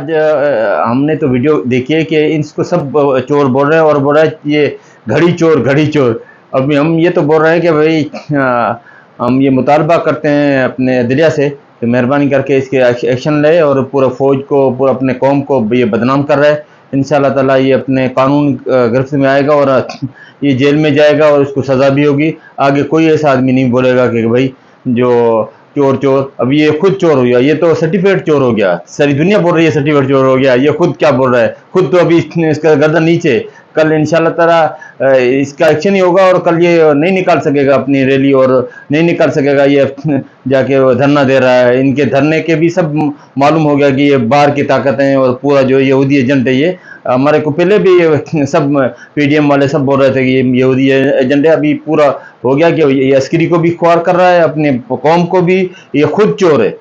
आज हमने तो वीडियो देखी है कि इसको सब चोर बोल रहे हैं और बोल रहा है ये घड़ी चोर घड़ी चोर। अभी हम ये तो बोल रहे हैं कि भाई हम ये मुतालबा करते हैं अपने दरिया से कि मेहरबानी करके इसके एक्शन ले और पूरा फौज को पूरा अपने कौम को ये बदनाम कर रहा है। इंशाल्लाह ताला ये अपने कानून गिरफ्त में आएगा और ये जेल में जाएगा और उसको सज़ा भी होगी। आगे कोई ऐसा आदमी नहीं बोलेगा कि भाई जो चोर चोर, अब ये खुद चोर हो गया, ये तो सर्टिफिकेट चोर हो गया। सारी दुनिया बोल रही है सर्टिफिकेट चोर हो गया, ये खुद क्या बोल रहा है, खुद तो अभी इसका गर्दन नीचे। कल इंशाल्लाह ताला इसका एक्शन ही होगा और कल ये नहीं निकाल सकेगा अपनी रैली और नहीं निकाल सकेगा ये जाके वो धरना दे रहा है। इनके धरने के भी सब मालूम हो गया कि ये बाहर की ताकत है और पूरा जो यहूदी एजेंट है ये। हमारे को पहले भी ये सब पीडीएम वाले सब बोल रहे थे कि ये यहूदी एजेंट है। अभी पूरा हो गया कि ये अस्करी को भी ख्वार कर रहा है, अपने कौम को भी। ये खुद चोर है।